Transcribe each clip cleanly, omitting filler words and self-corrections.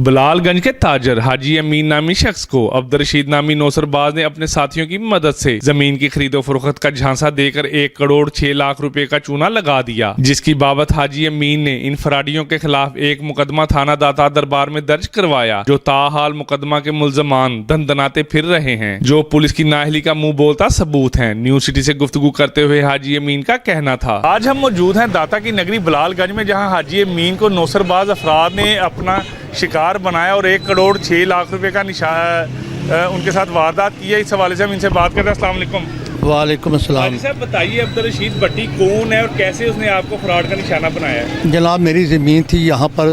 بلال گنج کے تاجر حاجی امین نامی شخص کو عبد الرشید نامی نوسرباز نے اپنے ساتھیوں کی مدد سے زمین کی خرید و فروخت کا جھانسا دے کر 1 کروڑ 6 لاکھ روپے کا چونا لگا دیا، جس کی بابت حاجی امین نے ان فراڈیوں کے خلاف ایک مقدمہ تھانہ داتا دربار میں درج کروایا، جو تاحال مقدمہ کے ملزمان دندناتے پھر رہے ہیں، جو پولیس کی نااہلی کا منہ بولتا ثبوت ہیں۔ نیوز سٹی سے گفتگو کرتے ہوئے حاجی امین کا کہنا تھا، آج ہم موجود ہیں داتا کی نگری بلال گنج میں، جہاں حاجی امین کو نوسرباز افراد نے اپنا شکار بنایا اور 1 کروڑ 6 لاکھ روپے کا ان کے ساتھ واردات کی ہے۔ اس حوالے سے ہم ان سے بات کرتے ہیں۔ السلام علیکم۔ وعلیکم السلام۔ حاجی صاحب بتائیے، عبد الرشید بٹی کون ہے اور کیسے اس نے آپ کو فراڈ کا نشانہ بنایا ہے؟ جناب میری زمین تھی یہاں پر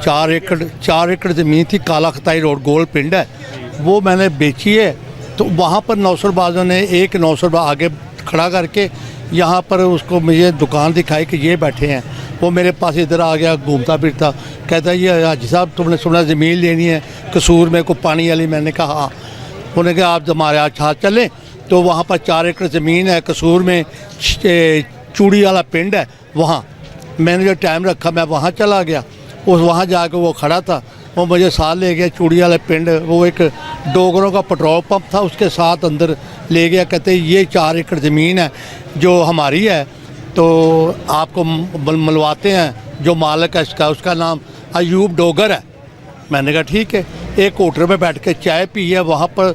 4 ایکڑ زمین تھی، کالا خطائی روڈ گول پنڈ ہے، وہ میں نے بیچی ہے۔ تو وہاں پر نوسربازوں نے ایک نوسرباز آگے کھڑا کر کے یہاں پر اس کو مجھے دکان دکھائی کہ یہ بیٹھے ہیں، وہ میرے پاس ادھر آ گیا گھومتا پھرتا، کہتا ہے یہ حاجی صاحب تم نے سنا زمین لینی ہے قصور میں کو پانی والی؟ میں نے کہا ہاں۔ انہوں نے کہا آپ ہمارے ہاتھ چلیں، تو وہاں پر 4 ایکڑ زمین ہے قصور میں، چوڑی والا پنڈ ہے، وہاں میں نے جو ٹائم رکھا میں وہاں چلا گیا، وہاں جا کے وہ کھڑا تھا، وہ مجھے ساتھ لے گیا چوڑی والے پنڈ، وہ ایک ڈوگروں کا پٹرول پمپ تھا اس کے ساتھ اندر لے گیا، کہتے یہ 4 ایکڑ زمین ہے جو ہماری ہے، تو آپ کو ملواتے ہیں، جو مالک ہے اس کا نام ایوب ڈوگر ہے۔ میں نے کہا ٹھیک ہے۔ ایک ہوٹل میں بیٹھ کے چائے پی ہے، وہاں پر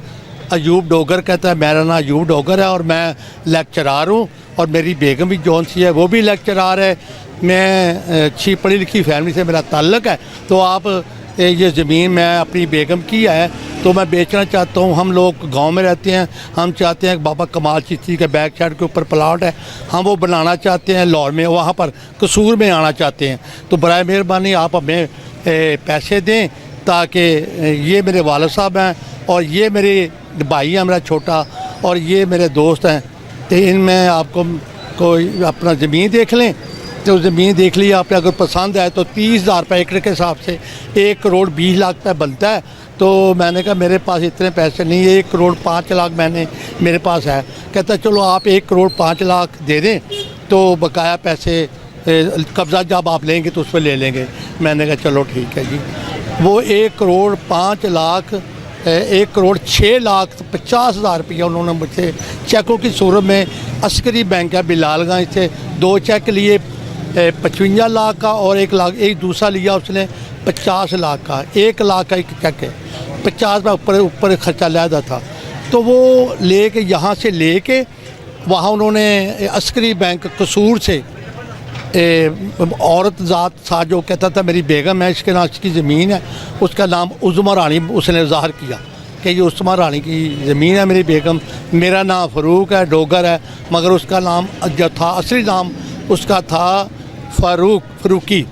ایوب ڈوگر کہتا ہے میرا نام ایوب ڈوگر ہے اور میں لیکچرار ہوں، اور میری بیگم بھی جون سی ہے وہ بھی لیکچرار ہے، میں اچھی پڑھی لکھی فیملی سے میرا تعلق ہے، تو آپ یہ زمین میں اپنی بیگم کی ہے تو میں بیچنا چاہتا ہوں۔ ہم لوگ گاؤں میں رہتے ہیں، ہم چاہتے ہیں کہ بابا کمال چشتی کے بیک سائڈ کے اوپر پلاٹ ہے، ہم وہ بنانا چاہتے ہیں لاہور میں، وہاں پر قصور میں آنا چاہتے ہیں، تو برائے مہربانی آپ ہمیں پیسے دیں تاکہ یہ میرے والد صاحب ہیں اور یہ میرے بھائی ہیں میرا چھوٹا، اور یہ میرے دوست ہیں، تو ان میں آپ کو کوئی اپنا زمین دیکھ لیں۔ تو زمین دیکھ لی آپ نے، اگر پسند ہے تو 30,000 روپے ایکڑ کے حساب سے 1 کروڑ 20 لاکھ روپے بنتا ہے۔ تو میں نے کہا میرے پاس اتنے پیسے نہیں ہے، 1 کروڑ 5 لاکھ میرے پاس ہے۔ کہتا چلو آپ 1 کروڑ 5 لاکھ دے دیں تو بقایا پیسے قبضہ جب آپ لیں گے تو اس پہ لے لیں گے۔ میں نے کہا چلو ٹھیک ہے جی۔ وہ 1 کروڑ 5 لاکھ 1 کروڑ 6 لاکھ 50,000 روپیہ انہوں نے مجھ سے چیکوں کی صورت میں، عسکری بینک ہے بلال گنج سے 2 چیک لیے، 55 لاکھ کا اور 1 لاکھ، ایک دوسرا لیا اس نے 50 لاکھ کا، 1 لاکھ کا ایک چیک ہے، 50 میں اوپر خرچہ لیدا تھا۔ تو وہ لے کے یہاں سے لے کے وہاں انہوں نے عسکری بینک قصور سے عورت ذات تھا جو کہتا تھا میری بیگم ہے، اس کے نام کی زمین ہے، اس کا نام عظمیٰ رانی اس نے ظاہر کیا کہ یہ عظمیٰ رانی کی زمین ہے میری بیگم، میرا نام فاروق ہے ڈوگر ہے، مگر اس کا نام جو تھا اصلی نام اس کا تھا فاروقی،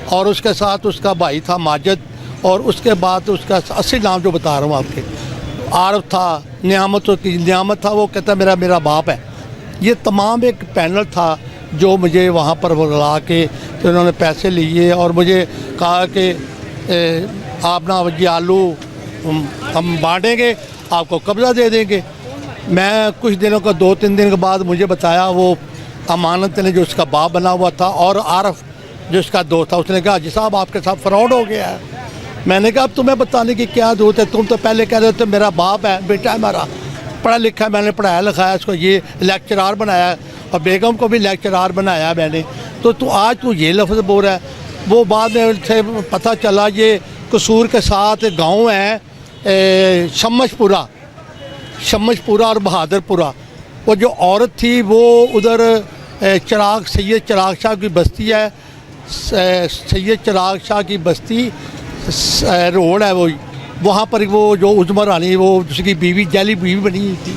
اور اس کے ساتھ اس کا بھائی تھا ماجد، اور اس کے بعد اس کا اصلی نام جو بتا رہا ہوں آپ کے عارف تھا، نعمت تھا، وہ کہتا میرا باپ ہے۔ یہ تمام ایک پینل تھا جو مجھے وہاں پر لا کے انہوں نے پیسے لیے اور مجھے کہا کہ آپ نا یہ آلو ہم بانٹیں گے، آپ کو قبضہ دے دیں گے۔ میں کچھ دنوں کا 2-3 دن کے بعد مجھے بتایا وہ امانت نے جو اس کا باپ بنا ہوا تھا اور عارف جو اس کا دوست تھا، اس نے کہا جی صاحب آپ کے ساتھ فراڈ ہو گیا ہے۔ میں نے کہا اب تمہیں بتانے کی کیا ضرورت ہے، تم تو پہلے کہہ رہے تھے میرا باپ ہے، بیٹا ہے ہمارا، پڑھا لکھا ہے، میں نے پڑھایا لکھایا اس کو، یہ لیکچرار بنایا اور بیگم کو بھی لیکچرار بنایا میں نے، تو آج تو یہ لفظ بول رہا ہے۔ وہ بعد میں سے پتہ چلا یہ قصور کے ساتھ گاؤں ہے شمش پورہ اور بہادر پورہ، وہ جو عورت تھی وہ ادھر سید چراغ شاہ کی بستی ہے، سید چراغ شاہ کی بستی روڈ ہے، وہاں پر وہ جو عظمیٰ رانی وہ اس کی بیوی جعلی بیوی بنی ہوئی تھی،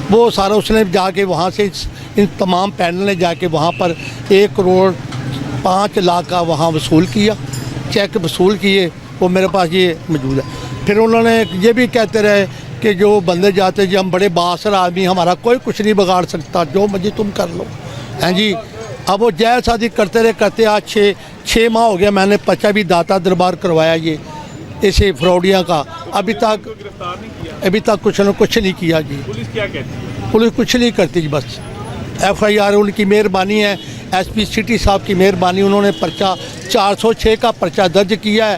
وہ سارا اس نے جا کے وہاں سے ان تمام پینل نے جا کے وہاں پر 1 کروڑ 5 لاکھ کا وہاں وصول کیا، چیک وصول کیے، وہ میرے پاس یہ موجود ہے۔ پھر انہوں نے یہ بھی کہتے رہے کہ جو بندے جاتے جی ہم بڑے بااثر آدمی، ہمارا کوئی کچھ نہیں بگاڑ سکتا، جو مجھے تم کر لو، ہیں جی۔ اب وہ جائز شادی کرتے آج 6 ماہ ہو گیا، میں نے پرچہ بھی داتا دربار کروایا یہ ایسے فراڈیاں کا، ابھی تک کچھ نہیں کیا جی۔ پولیس کیا کہتی ہے؟ پولیس کچھ نہیں کرتی جی، بس FIR ان کی مہربانی ہے، SP سٹی صاحب کی مہربانی، انہوں نے پرچہ 406 کا پرچہ درج کیا ہے